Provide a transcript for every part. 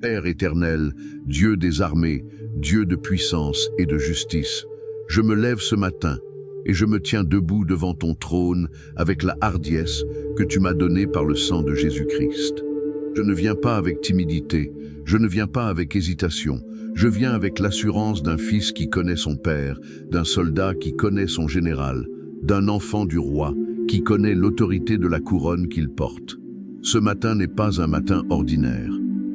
Père éternel, Dieu des armées, Dieu de puissance et de justice, je me lève ce matin et je me tiens debout devant ton trône avec la hardiesse que tu m'as donnée par le sang de Jésus-Christ. Je ne viens pas avec timidité, je ne viens pas avec hésitation, je viens avec l'assurance d'un fils qui connaît son père, d'un soldat qui connaît son général, d'un enfant du roi qui connaît l'autorité de la couronne qu'il porte. Ce matin n'est pas un matin ordinaire.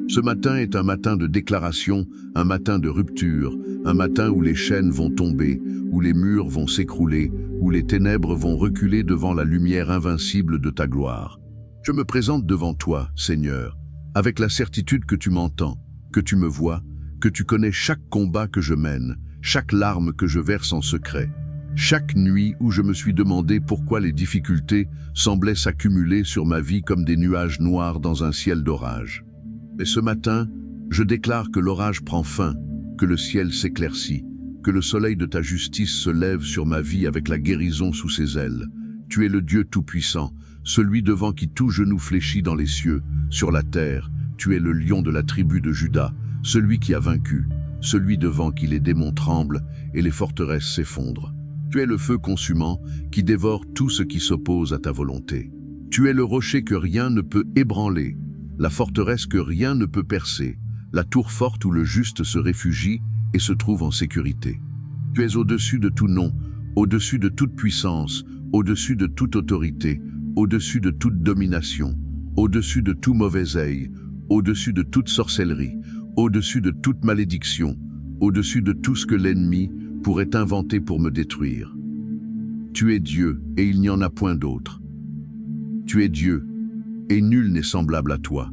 Ce matin est un matin de déclaration, un matin de rupture, un matin où les chaînes vont tomber, où les murs vont s'écrouler, où les ténèbres vont reculer devant la lumière invincible de ta gloire. Je me présente devant toi, Seigneur, avec la certitude que tu m'entends, que tu me vois, que tu connais chaque combat que je mène, chaque larme que je verse en secret, chaque nuit où je me suis demandé pourquoi les difficultés semblaient s'accumuler sur ma vie comme des nuages noirs dans un ciel d'orage. Mais ce matin, je déclare que l'orage prend fin, que le ciel s'éclaircit, que le soleil de ta justice se lève sur ma vie avec la guérison sous ses ailes. Tu es le Dieu tout-puissant, celui devant qui tout genou fléchit dans les cieux, sur la terre. Tu es le lion de la tribu de Juda, celui qui a vaincu, celui devant qui les démons tremblent et les forteresses s'effondrent. Tu es le feu consumant qui dévore tout ce qui s'oppose à ta volonté. Tu es le rocher que rien ne peut ébranler, la forteresse que rien ne peut percer, la tour forte où le juste se réfugie et se trouve en sécurité. Tu es au-dessus de tout nom, au-dessus de toute puissance, au-dessus de toute autorité, au-dessus de toute domination, au-dessus de tout mauvais œil, au-dessus de toute sorcellerie, au-dessus de toute malédiction, au-dessus de tout ce que l'ennemi pourrait inventer pour me détruire. Tu es Dieu et il n'y en a point d'autre. Tu es Dieu et nul n'est semblable à toi.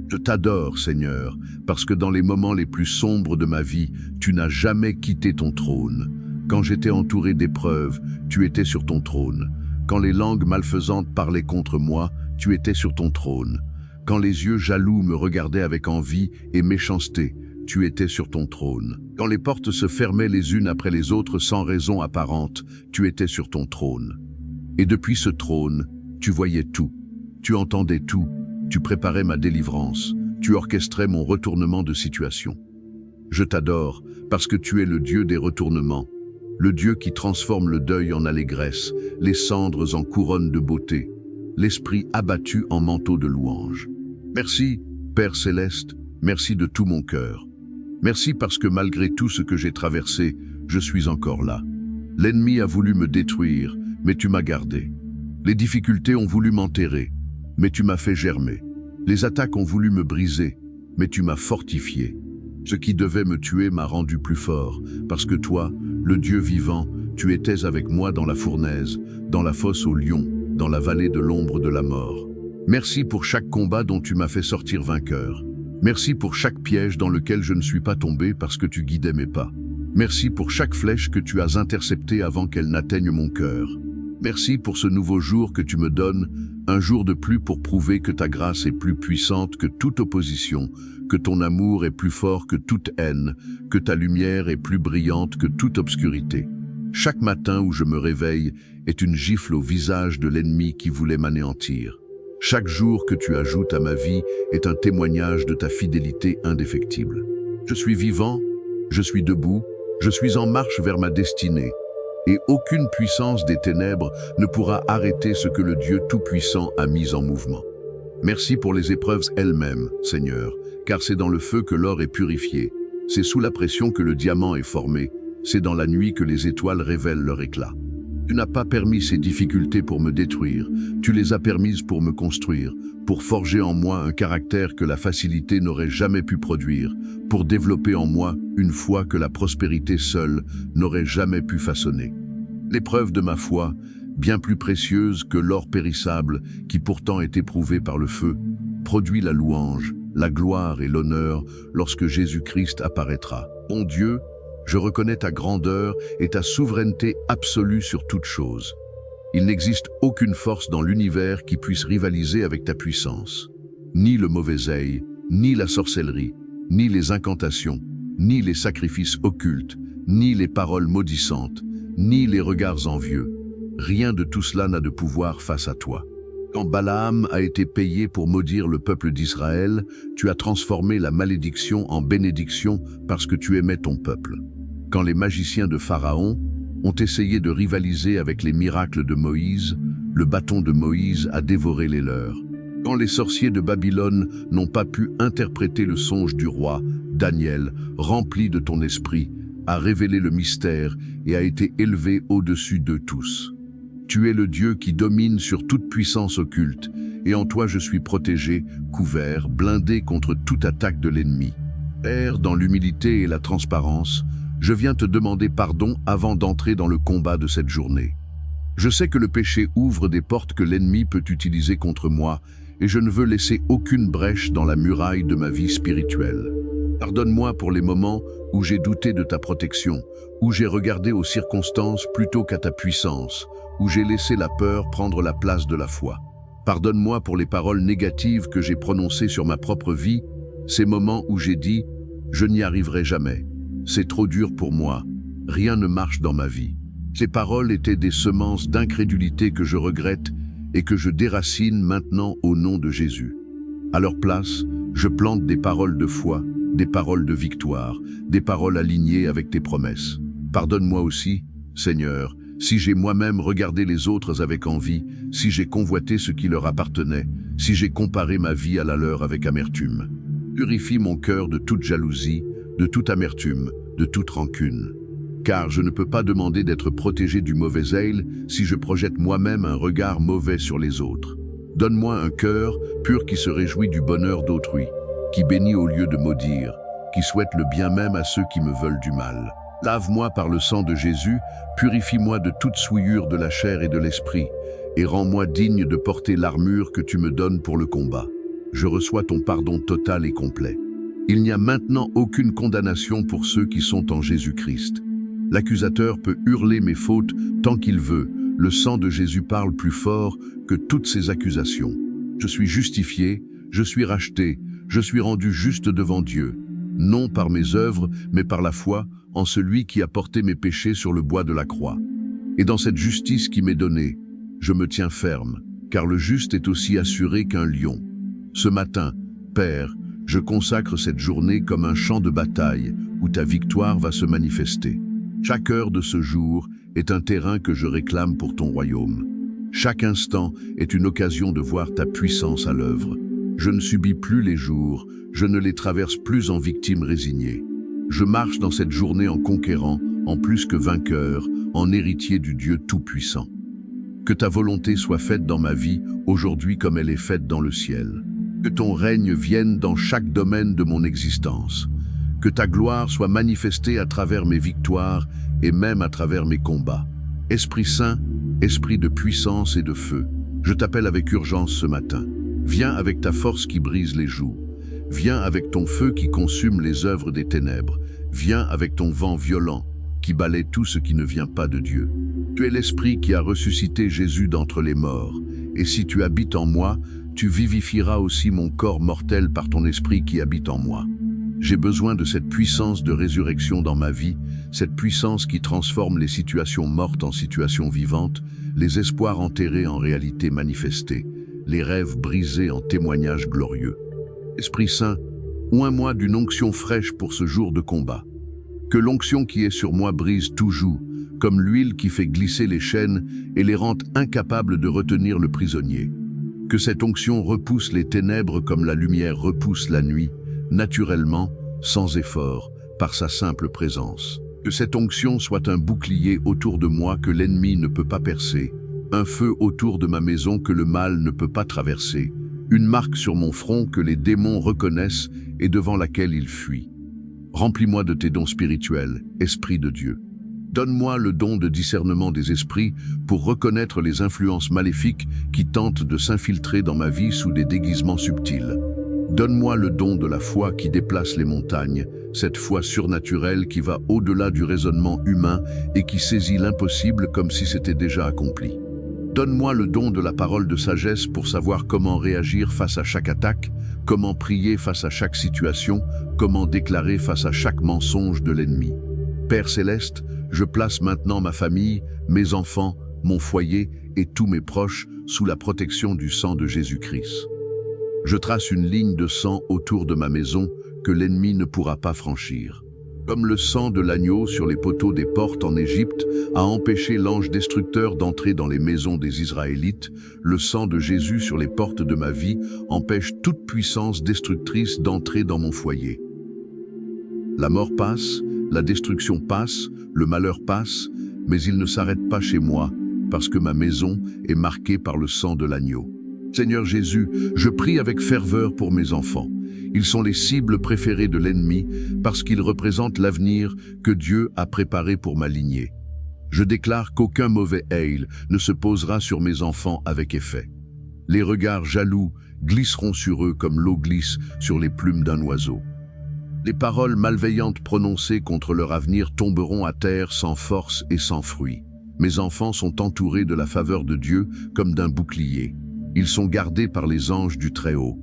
Je t'adore, Seigneur, parce que dans les moments les plus sombres de ma vie, tu n'as jamais quitté ton trône. Quand j'étais entouré d'épreuves, tu étais sur ton trône. Quand les langues malfaisantes parlaient contre moi, tu étais sur ton trône. Quand les yeux jaloux me regardaient avec envie et méchanceté, tu étais sur ton trône. Quand les portes se fermaient les unes après les autres sans raison apparente, tu étais sur ton trône. Et depuis ce trône, tu voyais tout. Tu entendais tout, tu préparais ma délivrance, tu orchestrais mon retournement de situation. Je t'adore parce que tu es le Dieu des retournements, le Dieu qui transforme le deuil en allégresse, les cendres en couronne de beauté, l'esprit abattu en manteau de louange. Merci, Père Céleste, merci de tout mon cœur. Merci parce que malgré tout ce que j'ai traversé, je suis encore là. L'ennemi a voulu me détruire, mais tu m'as gardé. Les difficultés ont voulu m'enterrer, mais tu m'as fait germer. Les attaques ont voulu me briser, mais tu m'as fortifié. Ce qui devait me tuer m'a rendu plus fort, parce que toi, le Dieu vivant, tu étais avec moi dans la fournaise, dans la fosse aux lions, dans la vallée de l'ombre de la mort. Merci pour chaque combat dont tu m'as fait sortir vainqueur. Merci pour chaque piège dans lequel je ne suis pas tombé parce que tu guidais mes pas. Merci pour chaque flèche que tu as interceptée avant qu'elle n'atteigne mon cœur. Merci pour ce nouveau jour que tu me donnes, un jour de plus pour prouver que ta grâce est plus puissante que toute opposition, que ton amour est plus fort que toute haine, que ta lumière est plus brillante que toute obscurité. Chaque matin où je me réveille est une gifle au visage de l'ennemi qui voulait m'anéantir. Chaque jour que tu ajoutes à ma vie est un témoignage de ta fidélité indéfectible. Je suis vivant, je suis debout, je suis en marche vers ma destinée. Et aucune puissance des ténèbres ne pourra arrêter ce que le Dieu Tout-Puissant a mis en mouvement. Merci pour les épreuves elles-mêmes, Seigneur, car c'est dans le feu que l'or est purifié, c'est sous la pression que le diamant est formé, c'est dans la nuit que les étoiles révèlent leur éclat. Tu n'as pas permis ces difficultés pour me détruire, tu les as permises pour me construire, pour forger en moi un caractère que la facilité n'aurait jamais pu produire, pour développer en moi une foi que la prospérité seule n'aurait jamais pu façonner. L'épreuve de ma foi, bien plus précieuse que l'or périssable qui pourtant est éprouvé par le feu, produit la louange, la gloire et l'honneur lorsque Jésus-Christ apparaîtra. Mon Dieu, je reconnais ta grandeur et ta souveraineté absolue sur toute chose. Il n'existe aucune force dans l'univers qui puisse rivaliser avec ta puissance. Ni le mauvais œil, ni la sorcellerie, ni les incantations, ni les sacrifices occultes, ni les paroles maudissantes, ni les regards envieux. Rien de tout cela n'a de pouvoir face à toi. Quand Balaam a été payé pour maudire le peuple d'Israël, tu as transformé la malédiction en bénédiction parce que tu aimais ton peuple. Quand les magiciens de Pharaon ont essayé de rivaliser avec les miracles de Moïse, le bâton de Moïse a dévoré les leurs. Quand les sorciers de Babylone n'ont pas pu interpréter le songe du roi, Daniel, rempli de ton esprit, a révélé le mystère et a été élevé au-dessus d'eux tous. Tu es le Dieu qui domine sur toute puissance occulte, et en toi je suis protégé, couvert, blindé contre toute attaque de l'ennemi. Père, dans l'humilité et la transparence, je viens te demander pardon avant d'entrer dans le combat de cette journée. Je sais que le péché ouvre des portes que l'ennemi peut utiliser contre moi, et je ne veux laisser aucune brèche dans la muraille de ma vie spirituelle. Pardonne-moi pour les moments où j'ai douté de ta protection, où j'ai regardé aux circonstances plutôt qu'à ta puissance, où j'ai laissé la peur prendre la place de la foi. Pardonne-moi pour les paroles négatives que j'ai prononcées sur ma propre vie, ces moments où j'ai dit « je n'y arriverai jamais, c'est trop dur pour moi, rien ne marche dans ma vie ». Ces paroles étaient des semences d'incrédulité que je regrette et que je déracine maintenant au nom de Jésus. À leur place, je plante des paroles de foi, des paroles de victoire, des paroles alignées avec tes promesses. Pardonne-moi aussi, Seigneur, si j'ai moi-même regardé les autres avec envie, si j'ai convoité ce qui leur appartenait, si j'ai comparé ma vie à la leur avec amertume. Purifie mon cœur de toute jalousie, de toute amertume, de toute rancune. Car je ne peux pas demander d'être protégé du mauvais œil si je projette moi-même un regard mauvais sur les autres. Donne-moi un cœur pur qui se réjouit du bonheur d'autrui, qui bénit au lieu de maudire, qui souhaite le bien même à ceux qui me veulent du mal. Lave-moi par le sang de Jésus, purifie-moi de toute souillure de la chair et de l'esprit, et rends-moi digne de porter l'armure que tu me donnes pour le combat. Je reçois ton pardon total et complet. Il n'y a maintenant aucune condamnation pour ceux qui sont en Jésus-Christ. L'accusateur peut hurler mes fautes tant qu'il veut. Le sang de Jésus parle plus fort que toutes ces accusations. Je suis justifié, je suis racheté, je suis rendu juste devant Dieu, non par mes œuvres, mais par la foi en celui qui a porté mes péchés sur le bois de la croix. Et dans cette justice qui m'est donnée, je me tiens ferme, car le juste est aussi assuré qu'un lion. Ce matin, Père, je consacre cette journée comme un champ de bataille où ta victoire va se manifester. Chaque heure de ce jour est un terrain que je réclame pour ton royaume. Chaque instant est une occasion de voir ta puissance à l'œuvre. Je ne subis plus les jours, je ne les traverse plus en victime résignée. Je marche dans cette journée en conquérant, en plus que vainqueur, en héritier du Dieu Tout-Puissant. Que ta volonté soit faite dans ma vie, aujourd'hui comme elle est faite dans le ciel. Que ton règne vienne dans chaque domaine de mon existence. Que ta gloire soit manifestée à travers mes victoires et même à travers mes combats. Esprit Saint, esprit de puissance et de feu, je t'appelle avec urgence ce matin. Viens avec ta force qui brise les jougs. Viens avec ton feu qui consume les œuvres des ténèbres. Viens avec ton vent violent qui balaie tout ce qui ne vient pas de Dieu. Tu es l'Esprit qui a ressuscité Jésus d'entre les morts. Et si tu habites en moi, tu vivifieras aussi mon corps mortel par ton Esprit qui habite en moi. J'ai besoin de cette puissance de résurrection dans ma vie, cette puissance qui transforme les situations mortes en situations vivantes, les espoirs enterrés en réalité manifestée, les rêves brisés en témoignages glorieux. Esprit Saint, oins-moi d'une onction fraîche pour ce jour de combat. Que l'onction qui est sur moi brise tout joug, comme l'huile qui fait glisser les chaînes et les rend incapables de retenir le prisonnier. Que cette onction repousse les ténèbres comme la lumière repousse la nuit, naturellement, sans effort, par sa simple présence. Que cette onction soit un bouclier autour de moi que l'ennemi ne peut pas percer, un feu autour de ma maison que le mal ne peut pas traverser, une marque sur mon front que les démons reconnaissent et devant laquelle ils fuient. Remplis-moi de tes dons spirituels, Esprit de Dieu. Donne-moi le don de discernement des esprits pour reconnaître les influences maléfiques qui tentent de s'infiltrer dans ma vie sous des déguisements subtils. Donne-moi le don de la foi qui déplace les montagnes, cette foi surnaturelle qui va au-delà du raisonnement humain et qui saisit l'impossible comme si c'était déjà accompli. Donne-moi le don de la parole de sagesse pour savoir comment réagir face à chaque attaque, comment prier face à chaque situation, comment déclarer face à chaque mensonge de l'ennemi. Père Céleste, je place maintenant ma famille, mes enfants, mon foyer et tous mes proches sous la protection du sang de Jésus-Christ. Je trace une ligne de sang autour de ma maison que l'ennemi ne pourra pas franchir. Comme le sang de l'agneau sur les poteaux des portes en Égypte a empêché l'ange destructeur d'entrer dans les maisons des Israélites, le sang de Jésus sur les portes de ma vie empêche toute puissance destructrice d'entrer dans mon foyer. La mort passe, la destruction passe, le malheur passe, mais il ne s'arrête pas chez moi, parce que ma maison est marquée par le sang de l'agneau. Seigneur Jésus, je prie avec ferveur pour mes enfants. Ils sont les cibles préférées de l'ennemi parce qu'ils représentent l'avenir que Dieu a préparé pour ma lignée. Je déclare qu'aucun mauvais œil ne se posera sur mes enfants avec effet. Les regards jaloux glisseront sur eux comme l'eau glisse sur les plumes d'un oiseau. Les paroles malveillantes prononcées contre leur avenir tomberont à terre sans force et sans fruit. Mes enfants sont entourés de la faveur de Dieu comme d'un bouclier. Ils sont gardés par les anges du Très-Haut.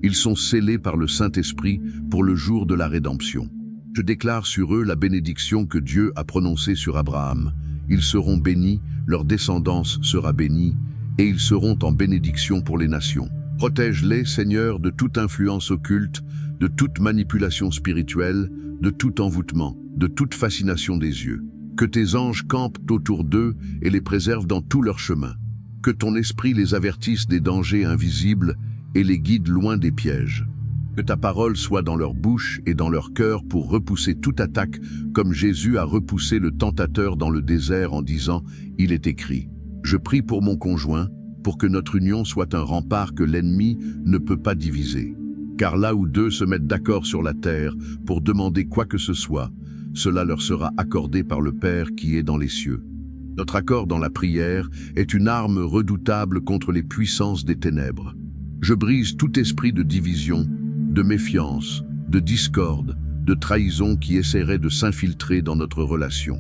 Ils sont scellés par le Saint-Esprit pour le jour de la rédemption. Je déclare sur eux la bénédiction que Dieu a prononcée sur Abraham. Ils seront bénis, leur descendance sera bénie, et ils seront en bénédiction pour les nations. Protège-les, Seigneur, de toute influence occulte, de toute manipulation spirituelle, de tout envoûtement, de toute fascination des yeux. Que tes anges campent autour d'eux et les préservent dans tout leur chemin. Que ton esprit les avertisse des dangers invisibles et les guide loin des pièges. Que ta parole soit dans leur bouche et dans leur cœur pour repousser toute attaque, comme Jésus a repoussé le tentateur dans le désert en disant « Il est écrit ». Je prie pour mon conjoint, pour que notre union soit un rempart que l'ennemi ne peut pas diviser. Car là où deux se mettent d'accord sur la terre pour demander quoi que ce soit, cela leur sera accordé par le Père qui est dans les cieux. Notre accord dans la prière est une arme redoutable contre les puissances des ténèbres. Je brise tout esprit de division, de méfiance, de discorde, de trahison qui essaierait de s'infiltrer dans notre relation.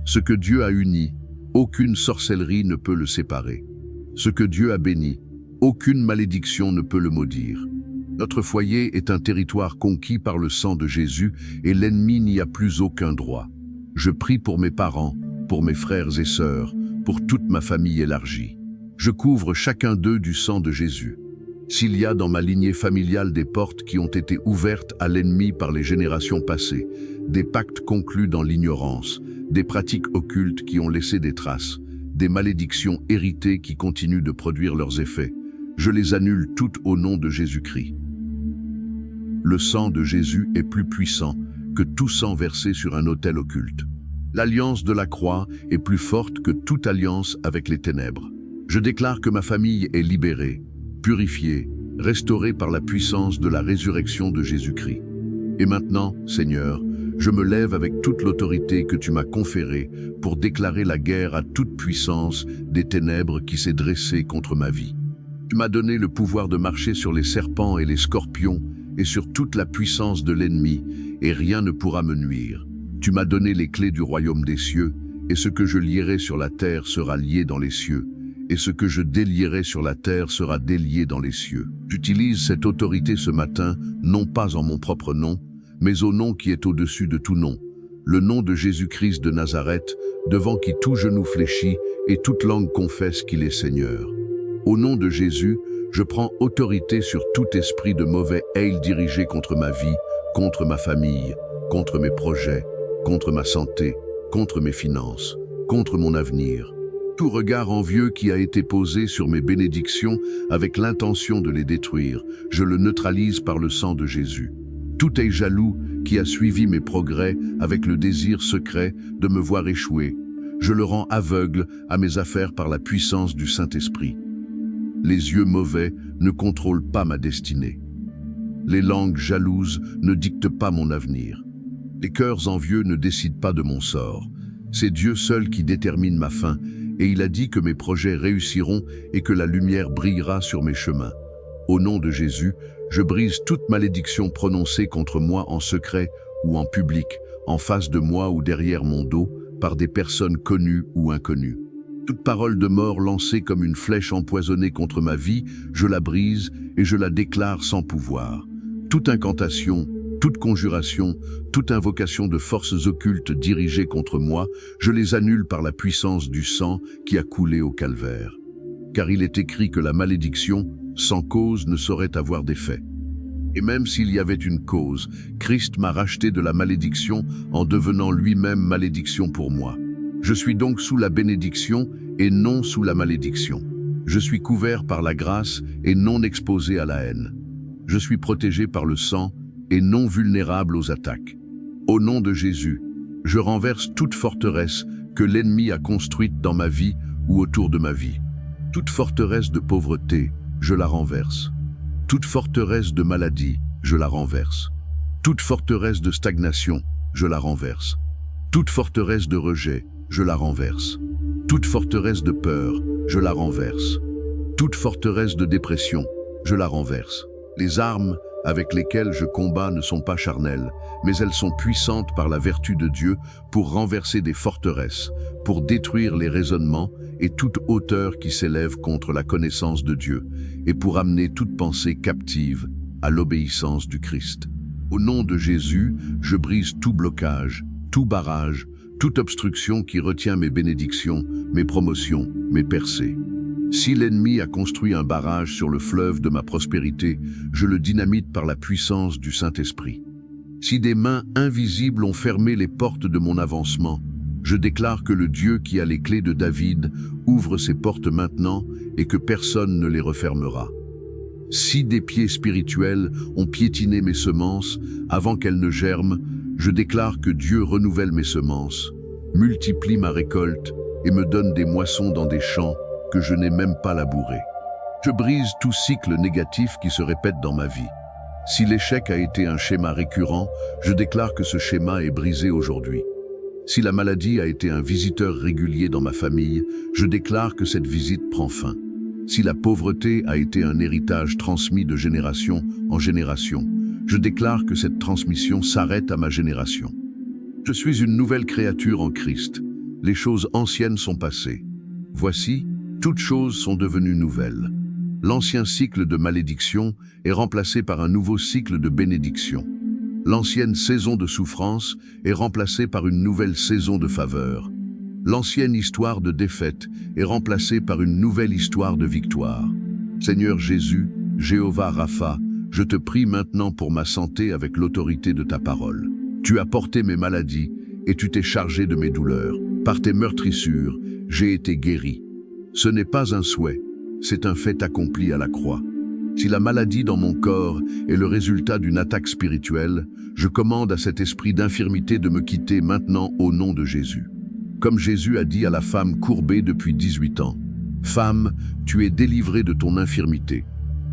Ce que Dieu a uni, aucune sorcellerie ne peut le séparer. Ce que Dieu a béni, aucune malédiction ne peut le maudire. Notre foyer est un territoire conquis par le sang de Jésus et l'ennemi n'y a plus aucun droit. Je prie pour mes parents, pour mes frères et sœurs, pour toute ma famille élargie. Je couvre chacun d'eux du sang de Jésus. S'il y a dans ma lignée familiale des portes qui ont été ouvertes à l'ennemi par les générations passées, des pactes conclus dans l'ignorance, des pratiques occultes qui ont laissé des traces, des malédictions héritées qui continuent de produire leurs effets, je les annule toutes au nom de Jésus-Christ. Le sang de Jésus est plus puissant que tout sang versé sur un autel occulte. L'alliance de la croix est plus forte que toute alliance avec les ténèbres. Je déclare que ma famille est libérée, purifiée, restaurée par la puissance de la résurrection de Jésus-Christ. Et maintenant, Seigneur, je me lève avec toute l'autorité que tu m'as conférée pour déclarer la guerre à toute puissance des ténèbres qui s'est dressée contre ma vie. Tu m'as donné le pouvoir de marcher sur les serpents et les scorpions et sur toute la puissance de l'ennemi, et rien ne pourra me nuire. Tu m'as donné les clés du royaume des cieux, et ce que je lierai sur la terre sera lié dans les cieux, et ce que je délierai sur la terre sera délié dans les cieux. J'utilise cette autorité ce matin, non pas en mon propre nom, mais au nom qui est au-dessus de tout nom, le nom de Jésus-Christ de Nazareth, devant qui tout genou fléchit et toute langue confesse qu'il est Seigneur. Au nom de Jésus, je prends autorité sur tout esprit de mauvais œil dirigé contre ma vie, contre ma famille, contre mes projets, contre ma santé, contre mes finances, contre mon avenir. Tout regard envieux qui a été posé sur mes bénédictions avec l'intention de les détruire, je le neutralise par le sang de Jésus. Tout œil jaloux qui a suivi mes progrès avec le désir secret de me voir échouer, je le rends aveugle à mes affaires par la puissance du Saint-Esprit. Les yeux mauvais ne contrôlent pas ma destinée. Les langues jalouses ne dictent pas mon avenir. Les cœurs envieux ne décident pas de mon sort. C'est Dieu seul qui détermine ma fin, et il a dit que mes projets réussiront et que la lumière brillera sur mes chemins. Au nom de Jésus, je brise toute malédiction prononcée contre moi en secret ou en public, en face de moi ou derrière mon dos, par des personnes connues ou inconnues. Toute parole de mort lancée comme une flèche empoisonnée contre ma vie, je la brise et je la déclare sans pouvoir. Toute incantation, toute conjuration, toute invocation de forces occultes dirigées contre moi, je les annule par la puissance du sang qui a coulé au calvaire. car il est écrit que la malédiction, sans cause, ne saurait avoir d'effet. Et même s'il y avait une cause, Christ m'a racheté de la malédiction en devenant lui-même malédiction pour moi. Je suis donc sous la bénédiction et non sous la malédiction. Je suis couvert par la grâce et non exposé à la haine. Je suis protégé par le sang et non vulnérable aux attaques. Au nom de Jésus, je renverse toute forteresse que l'ennemi a construite dans ma vie ou autour de ma vie. Toute forteresse de pauvreté, je la renverse. Toute forteresse de maladie, je la renverse. Toute forteresse de stagnation, je la renverse. Toute forteresse de rejet, je la renverse. Toute forteresse de peur, je la renverse. Toute forteresse de dépression, je la renverse. Les armes avec lesquelles je combats ne sont pas charnelles, mais elles sont puissantes par la vertu de Dieu pour renverser des forteresses, pour détruire les raisonnements et toute hauteur qui s'élève contre la connaissance de Dieu, et pour amener toute pensée captive à l'obéissance du Christ. Au nom de Jésus, je brise tout blocage, tout barrage, toute obstruction qui retient mes bénédictions, mes promotions, mes percées. Si l'ennemi a construit un barrage sur le fleuve de ma prospérité, je le dynamite par la puissance du Saint-Esprit. Si des mains invisibles ont fermé les portes de mon avancement, je déclare que le Dieu qui a les clés de David ouvre ses portes maintenant et que personne ne les refermera. Si des pieds spirituels ont piétiné mes semences avant qu'elles ne germent, je déclare que Dieu renouvelle mes semences, multiplie ma récolte et me donne des moissons dans des champs que je n'ai même pas labourés. Je brise tout cycle négatif qui se répète dans ma vie. Si l'échec a été un schéma récurrent, je déclare que ce schéma est brisé aujourd'hui. Si la maladie a été un visiteur régulier dans ma famille, je déclare que cette visite prend fin. Si la pauvreté a été un héritage transmis de génération en génération, je déclare que cette transmission s'arrête à ma génération. Je suis une nouvelle créature en Christ. Les choses anciennes sont passées. Voici, toutes choses sont devenues nouvelles. L'ancien cycle de malédiction est remplacé par un nouveau cycle de bénédiction. L'ancienne saison de souffrance est remplacée par une nouvelle saison de faveur. L'ancienne histoire de défaite est remplacée par une nouvelle histoire de victoire. Seigneur Jésus, Jéhovah Rapha, je te prie maintenant pour ma santé avec l'autorité de ta parole. Tu as porté mes maladies et tu t'es chargé de mes douleurs. Par tes meurtrissures, j'ai été guéri. Ce n'est pas un souhait, c'est un fait accompli à la croix. Si la maladie dans mon corps est le résultat d'une attaque spirituelle, je commande à cet esprit d'infirmité de me quitter maintenant au nom de Jésus. Comme Jésus a dit à la femme courbée depuis 18 ans, « Femme, tu es délivrée de ton infirmité »,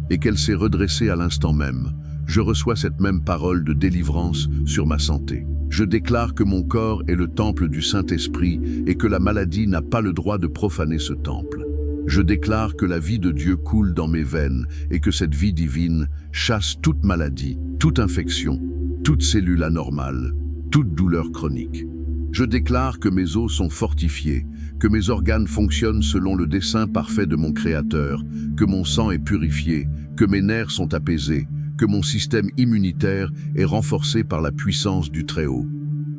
et qu'elle s'est redressée à l'instant même, je reçois cette même parole de délivrance sur ma santé. Je déclare que mon corps est le temple du Saint-Esprit et que la maladie n'a pas le droit de profaner ce temple. Je déclare que la vie de Dieu coule dans mes veines et que cette vie divine chasse toute maladie, toute infection, toute cellule anormale, toute douleur chronique. Je déclare que mes os sont fortifiés, que mes organes fonctionnent selon le dessein parfait de mon Créateur, que mon sang est purifié, que mes nerfs sont apaisés, que mon système immunitaire est renforcé par la puissance du Très-Haut.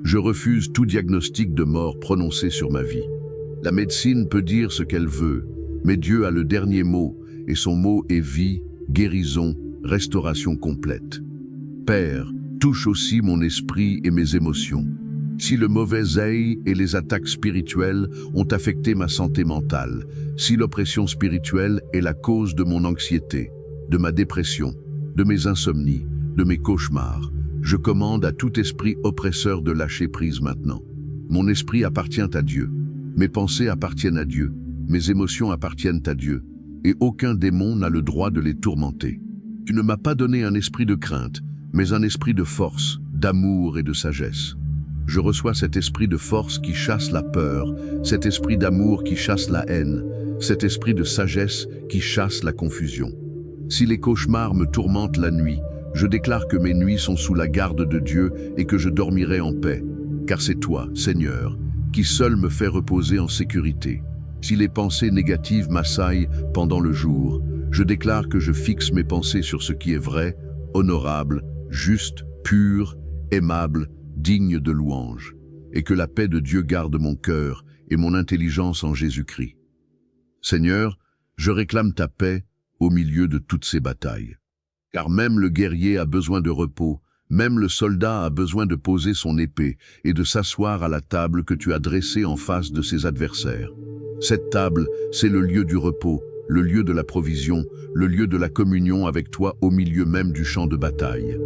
Je refuse tout diagnostic de mort prononcé sur ma vie. La médecine peut dire ce qu'elle veut, mais Dieu a le dernier mot, et son mot est vie, guérison, restauration complète. Père, touche aussi mon esprit et mes émotions. Si le mauvais œil et les attaques spirituelles ont affecté ma santé mentale, si l'oppression spirituelle est la cause de mon anxiété, de ma dépression, de mes insomnies, de mes cauchemars, je commande à tout esprit oppresseur de lâcher prise maintenant. Mon esprit appartient à Dieu, mes pensées appartiennent à Dieu, mes émotions appartiennent à Dieu, et aucun démon n'a le droit de les tourmenter. Tu ne m'as pas donné un esprit de crainte, mais un esprit de force, d'amour et de sagesse. Je reçois cet esprit de force qui chasse la peur, cet esprit d'amour qui chasse la haine, cet esprit de sagesse qui chasse la confusion. Si les cauchemars me tourmentent la nuit, je déclare que mes nuits sont sous la garde de Dieu et que je dormirai en paix, car c'est toi, Seigneur, qui seul me fait reposer en sécurité. Si les pensées négatives m'assaillent pendant le jour, je déclare que je fixe mes pensées sur ce qui est vrai, honorable, juste, pur, aimable, digne de louange, et que la paix de Dieu garde mon cœur et mon intelligence en Jésus-Christ. Seigneur, Je réclame ta paix au milieu de toutes ces batailles. Car même le guerrier a besoin de repos, même le soldat a besoin de poser son épée et de s'asseoir à la table que tu as dressée en face de ses adversaires. Cette table, c'est le lieu du repos, le lieu de la provision, le lieu de la communion avec toi au milieu même du champ de bataille.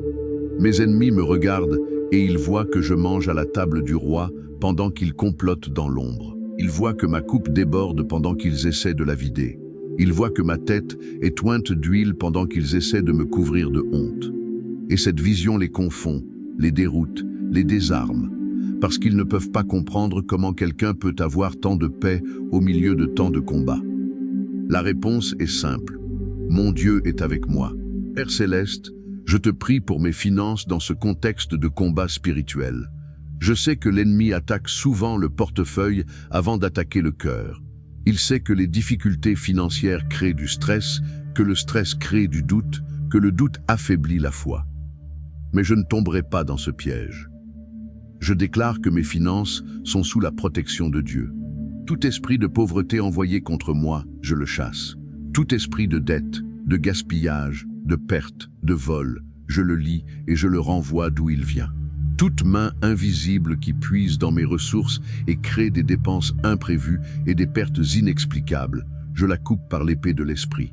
Mes ennemis me regardent et ils voient que je mange à la table du roi pendant qu'ils complotent dans l'ombre. Ils voient que ma coupe déborde pendant qu'ils essaient de la vider. Ils voient que ma tête est ointe d'huile pendant qu'ils essaient de me couvrir de honte. Et cette vision les confond, les déroute, les désarme, parce qu'ils ne peuvent pas comprendre comment quelqu'un peut avoir tant de paix au milieu de tant de combats. La réponse est simple. Mon Dieu est avec moi. Père Céleste, je te prie pour mes finances dans ce contexte de combat spirituel. Je sais que l'ennemi attaque souvent le portefeuille avant d'attaquer le cœur. Il sait que les difficultés financières créent du stress, que le stress crée du doute, que le doute affaiblit la foi. Mais je ne tomberai pas dans ce piège. Je déclare que mes finances sont sous la protection de Dieu. Tout esprit de pauvreté envoyé contre moi, je le chasse. Tout esprit de dette, de gaspillage, de perte, de vol, je le lie et je le renvoie d'où il vient. Toute main invisible qui puise dans mes ressources et crée des dépenses imprévues et des pertes inexplicables, je la coupe par l'épée de l'esprit.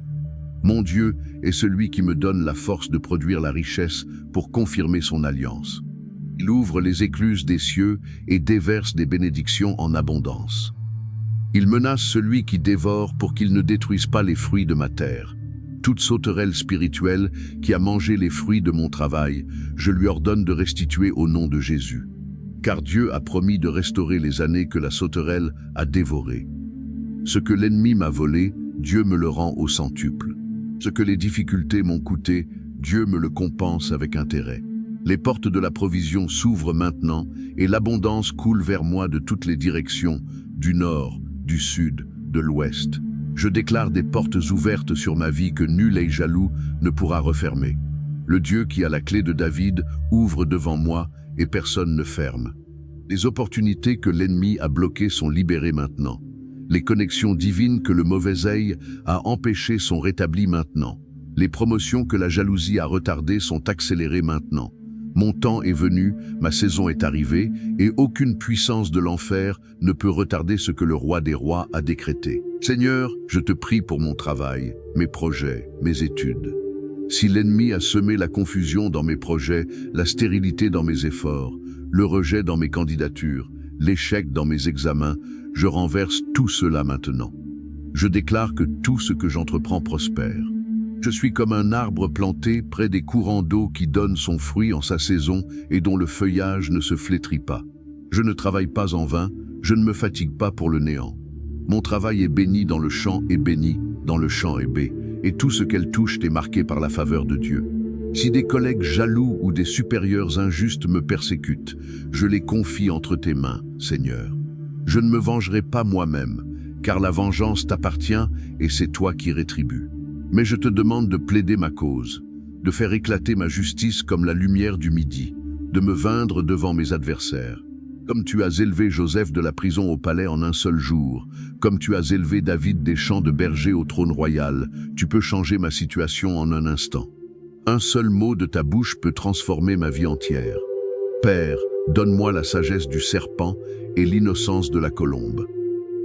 Mon Dieu est celui qui me donne la force de produire la richesse pour confirmer son alliance. Il ouvre les écluses des cieux et déverse des bénédictions en abondance. Il menace celui qui dévore pour qu'il ne détruise pas les fruits de ma terre. Toute sauterelle spirituelle qui a mangé les fruits de mon travail, je lui ordonne de restituer au nom de Jésus. Car Dieu a promis de restaurer les années que la sauterelle a dévorées. Ce que l'ennemi m'a volé, Dieu me le rend au centuple. Ce que les difficultés m'ont coûté, Dieu me le compense avec intérêt. Les portes de la provision s'ouvrent maintenant et l'abondance coule vers moi de toutes les directions, du nord, du sud, de l'ouest. Je déclare des portes ouvertes sur ma vie que nul œil jaloux ne pourra refermer. Le Dieu qui a la clé de David ouvre devant moi et personne ne ferme. Les opportunités que l'ennemi a bloquées sont libérées maintenant. Les connexions divines que le mauvais œil a empêchées sont rétablies maintenant. Les promotions que la jalousie a retardées sont accélérées maintenant. Mon temps est venu, ma saison est arrivée, et aucune puissance de l'enfer ne peut retarder ce que le roi des rois a décrété. Seigneur, je te prie pour mon travail, mes projets, mes études. Si l'ennemi a semé la confusion dans mes projets, la stérilité dans mes efforts, le rejet dans mes candidatures, l'échec dans mes examens, je renverse tout cela maintenant. Je déclare que tout ce que j'entreprends prospère. Je suis comme un arbre planté près des courants d'eau qui donne son fruit en sa saison et dont le feuillage ne se flétrit pas. Je ne travaille pas en vain, je ne me fatigue pas pour le néant. Mon travail est béni dans le champ et béni dans le champ et bé, et tout ce qu'elle touche est marqué par la faveur de Dieu. Si des collègues jaloux ou des supérieurs injustes me persécutent, je les confie entre tes mains, Seigneur. Je ne me vengerai pas moi-même, car la vengeance t'appartient et c'est toi qui rétribues. Mais je te demande de plaider ma cause, de faire éclater ma justice comme la lumière du midi, de me vaincre devant mes adversaires. Comme tu as élevé Joseph de la prison au palais en un seul jour, comme tu as élevé David des champs de berger au trône royal, tu peux changer ma situation en un instant. Un seul mot de ta bouche peut transformer ma vie entière. Père, donne-moi la sagesse du serpent et l'innocence de la colombe.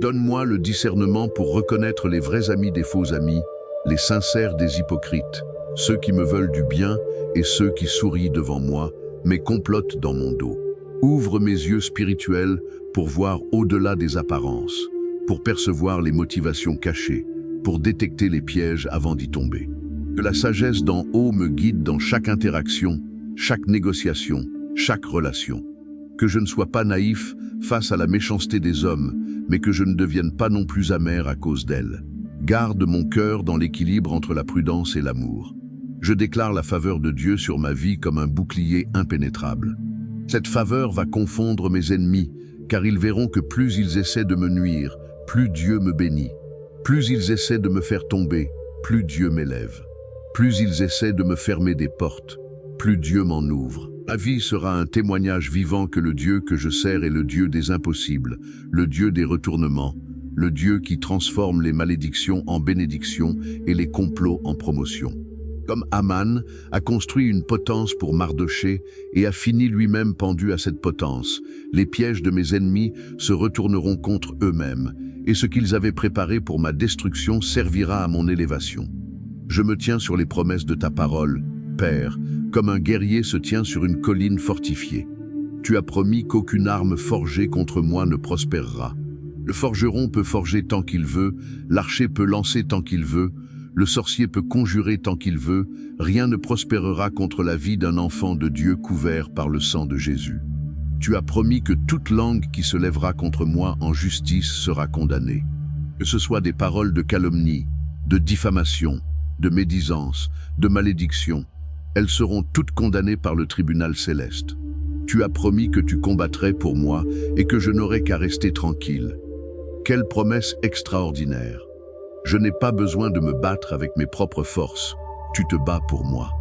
Donne-moi le discernement pour reconnaître les vrais amis des faux amis, les sincères des hypocrites, ceux qui me veulent du bien et ceux qui sourient devant moi, mais complotent dans mon dos. Ouvre mes yeux spirituels pour voir au-delà des apparences, pour percevoir les motivations cachées, pour détecter les pièges avant d'y tomber. Que la sagesse d'en haut me guide dans chaque interaction, chaque négociation, chaque relation. Que je ne sois pas naïf face à la méchanceté des hommes, mais que je ne devienne pas non plus amer à cause d'elle. Garde mon cœur dans l'équilibre entre la prudence et l'amour. Je déclare la faveur de Dieu sur ma vie comme un bouclier impénétrable. Cette faveur va confondre mes ennemis, car ils verront que plus ils essaient de me nuire, plus Dieu me bénit. Plus ils essaient de me faire tomber, plus Dieu m'élève. Plus ils essaient de me fermer des portes, plus Dieu m'en ouvre. Ma vie sera un témoignage vivant que le Dieu que je sers est le Dieu des impossibles, le Dieu des retournements, le Dieu qui transforme les malédictions en bénédictions et les complots en promotion. Comme Aman a construit une potence pour Mardochée et a fini lui-même pendu à cette potence, les pièges de mes ennemis se retourneront contre eux-mêmes, et ce qu'ils avaient préparé pour ma destruction servira à mon élévation. Je me tiens sur les promesses de ta parole, Père, comme un guerrier se tient sur une colline fortifiée. Tu as promis qu'aucune arme forgée contre moi ne prospérera. Le forgeron peut forger tant qu'il veut, l'archer peut lancer tant qu'il veut, le sorcier peut conjurer tant qu'il veut, rien ne prospérera contre la vie d'un enfant de Dieu couvert par le sang de Jésus. Tu as promis que toute langue qui se lèvera contre moi en justice sera condamnée. Que ce soit des paroles de calomnie, de diffamation, de médisance, de malédiction, elles seront toutes condamnées par le tribunal céleste. Tu as promis que tu combattrais pour moi et que je n'aurais qu'à rester tranquille. Quelle promesse extraordinaire! Je n'ai pas besoin de me battre avec mes propres forces, tu te bats pour moi.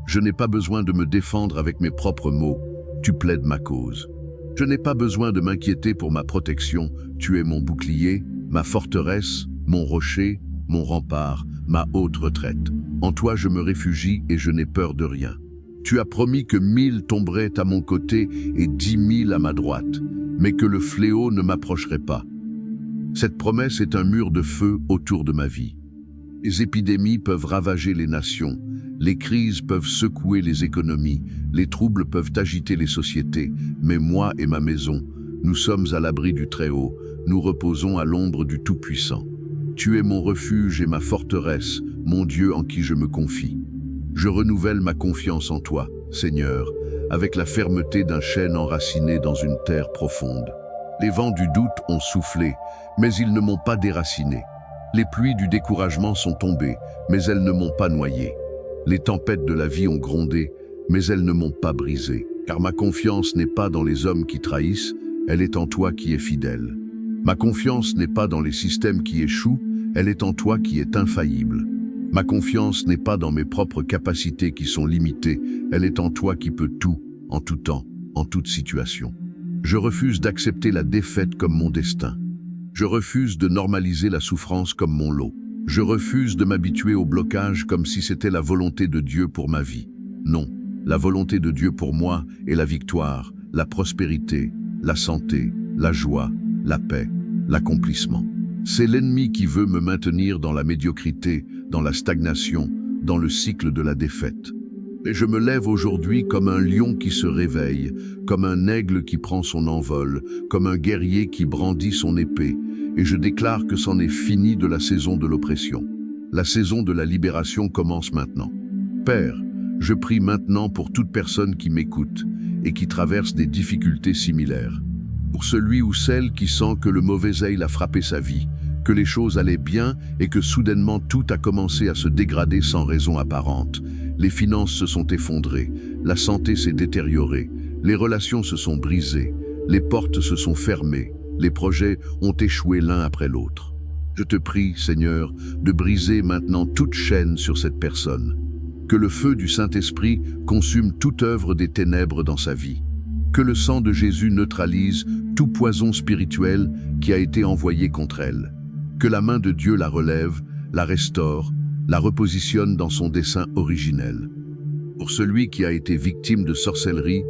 Je n'ai pas besoin de me défendre avec mes propres mots, tu plaides ma cause. Je n'ai pas besoin de m'inquiéter pour ma protection, tu es mon bouclier, ma forteresse, mon rocher, mon rempart, ma haute retraite. En toi je me réfugie et je n'ai peur de rien. Tu as promis que 1000 tomberaient à mon côté et 10 000 à ma droite, mais que le fléau ne m'approcherait pas. Cette promesse est un mur de feu autour de ma vie. Les épidémies peuvent ravager les nations, les crises peuvent secouer les économies, les troubles peuvent agiter les sociétés, mais moi et ma maison, nous sommes à l'abri du Très-Haut, nous reposons à l'ombre du Tout-Puissant. Tu es mon refuge et ma forteresse, mon Dieu en qui je me confie. Je renouvelle ma confiance en toi, Seigneur, avec la fermeté d'un chêne enraciné dans une terre profonde. Les vents du doute ont soufflé, mais ils ne m'ont pas déraciné. Les pluies du découragement sont tombées, mais elles ne m'ont pas noyé. Les tempêtes de la vie ont grondé, mais elles ne m'ont pas brisé. Car ma confiance n'est pas dans les hommes qui trahissent, elle est en toi qui es fidèle. Ma confiance n'est pas dans les systèmes qui échouent, elle est en toi qui est infaillible. Ma confiance n'est pas dans mes propres capacités qui sont limitées, elle est en toi qui peux tout, en tout temps, en toute situation. Je refuse d'accepter la défaite comme mon destin. Je refuse de normaliser la souffrance comme mon lot. Je refuse de m'habituer au blocage comme si c'était la volonté de Dieu pour ma vie. Non, la volonté de Dieu pour moi est la victoire, la prospérité, la santé, la joie, la paix, l'accomplissement. C'est l'ennemi qui veut me maintenir dans la médiocrité, dans la stagnation, dans le cycle de la défaite. Et je me lève aujourd'hui comme un lion qui se réveille, comme un aigle qui prend son envol, comme un guerrier qui brandit son épée, et je déclare que c'en est fini de la saison de l'oppression. La saison de la libération commence maintenant. Père, je prie maintenant pour toute personne qui m'écoute et qui traverse des difficultés similaires. Pour celui ou celle qui sent que le mauvais œil a frappé sa vie, que les choses allaient bien et que soudainement tout a commencé à se dégrader sans raison apparente. Les finances se sont effondrées, la santé s'est détériorée, les relations se sont brisées, les portes se sont fermées, les projets ont échoué l'un après l'autre. Je te prie, Seigneur, de briser maintenant toute chaîne sur cette personne. Que le feu du Saint-Esprit consume toute œuvre des ténèbres dans sa vie. Que le sang de Jésus neutralise tout poison spirituel qui a été envoyé contre elle. Que la main de Dieu la relève, la restaure, la repositionne dans son dessein originel. Pour celui qui a été victime de sorcellerie,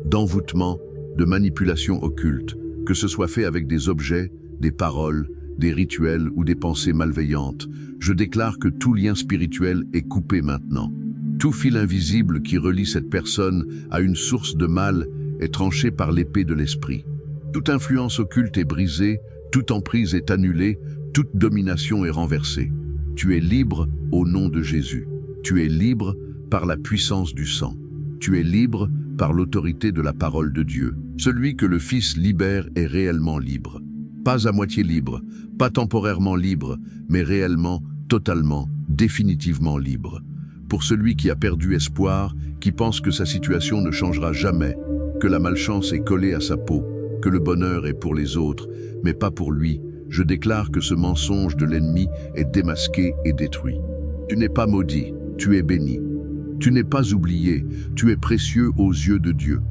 d'envoûtement, de manipulation occulte, que ce soit fait avec des objets, des paroles, des rituels ou des pensées malveillantes, je déclare que tout lien spirituel est coupé maintenant. Tout fil invisible qui relie cette personne à une source de mal est tranché par l'épée de l'esprit. Toute influence occulte est brisée, toute emprise est annulée, toute domination est renversée. Tu es libre au nom de Jésus. Tu es libre par la puissance du sang. Tu es libre par l'autorité de la parole de Dieu. Celui que le Fils libère est réellement libre. Pas à moitié libre, pas temporairement libre, mais réellement, totalement, définitivement libre. Pour celui qui a perdu espoir, qui pense que sa situation ne changera jamais, que la malchance est collée à sa peau, que le bonheur est pour les autres, mais pas pour lui, je déclare que ce mensonge de l'ennemi est démasqué et détruit. Tu n'es pas maudit, tu es béni. Tu n'es pas oublié, tu es précieux aux yeux de Dieu.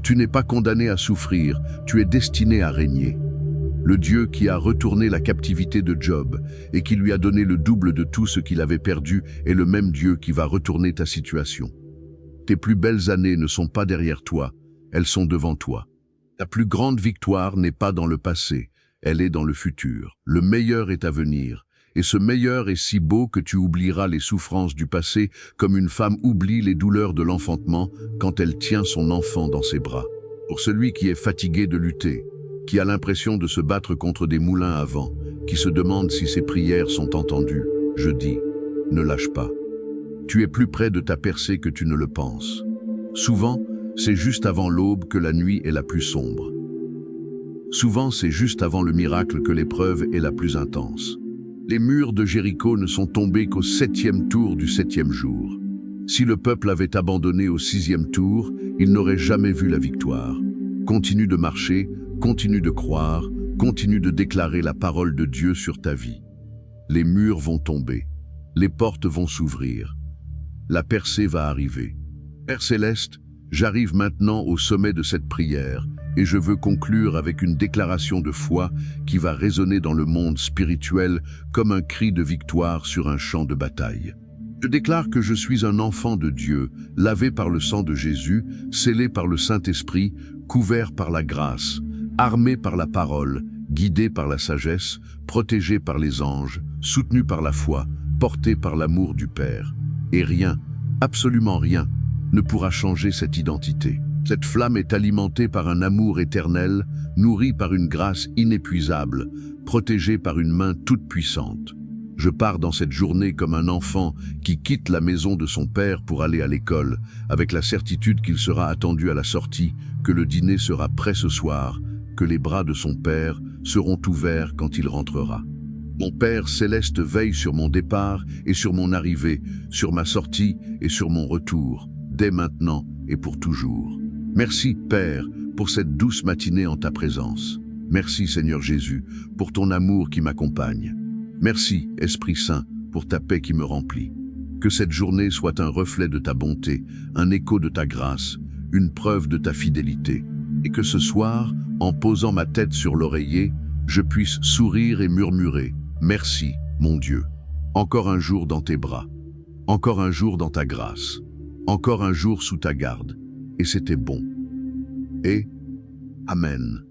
Tu n'es pas condamné à souffrir, tu es destiné à régner. Le Dieu qui a retourné la captivité de Job et qui lui a donné le double de tout ce qu'il avait perdu est le même Dieu qui va retourner ta situation. Tes plus belles années ne sont pas derrière toi, elles sont devant toi. Ta plus grande victoire n'est pas dans le passé, elle est dans le futur. Le meilleur est à venir, et ce meilleur est si beau que tu oublieras les souffrances du passé comme une femme oublie les douleurs de l'enfantement quand elle tient son enfant dans ses bras. Pour celui qui est fatigué de lutter, qui a l'impression de se battre contre des moulins à vent, qui se demande si ses prières sont entendues, je dis, ne lâche pas. Tu es plus près de ta percée que tu ne le penses. Souvent, c'est juste avant l'aube que la nuit est la plus sombre. Souvent, c'est juste avant le miracle que l'épreuve est la plus intense. Les murs de Jéricho ne sont tombés qu'au 7e tour du 7e jour. Si le peuple avait abandonné au 6e tour, il n'aurait jamais vu la victoire. Continue de marcher, continue de croire, continue de déclarer la parole de Dieu sur ta vie. Les murs vont tomber, les portes vont s'ouvrir. La percée va arriver. Père Céleste, j'arrive maintenant au sommet de cette prière et je veux conclure avec une déclaration de foi qui va résonner dans le monde spirituel comme un cri de victoire sur un champ de bataille. Je déclare que je suis un enfant de Dieu, lavé par le sang de Jésus, scellé par le Saint-Esprit, couvert par la grâce, armé par la parole, guidé par la sagesse, protégé par les anges, soutenu par la foi, porté par l'amour du Père. Et rien, absolument rien, ne pourra changer cette identité. Cette flamme est alimentée par un amour éternel, nourrie par une grâce inépuisable, protégée par une main toute puissante. Je pars dans cette journée comme un enfant qui quitte la maison de son père pour aller à l'école, avec la certitude qu'il sera attendu à la sortie, que le dîner sera prêt ce soir, que les bras de son père seront ouverts quand il rentrera. Mon Père céleste veille sur mon départ et sur mon arrivée, sur ma sortie et sur mon retour, dès maintenant et pour toujours. Merci, Père, pour cette douce matinée en ta présence. Merci, Seigneur Jésus, pour ton amour qui m'accompagne. Merci, Esprit Saint, pour ta paix qui me remplit. Que cette journée soit un reflet de ta bonté, un écho de ta grâce, une preuve de ta fidélité. Et que ce soir, en posant ma tête sur l'oreiller, je puisse sourire et murmurer « Merci, mon Dieu, encore un jour dans tes bras, encore un jour dans ta grâce, encore un jour sous ta garde, et c'était bon. » Et Amen.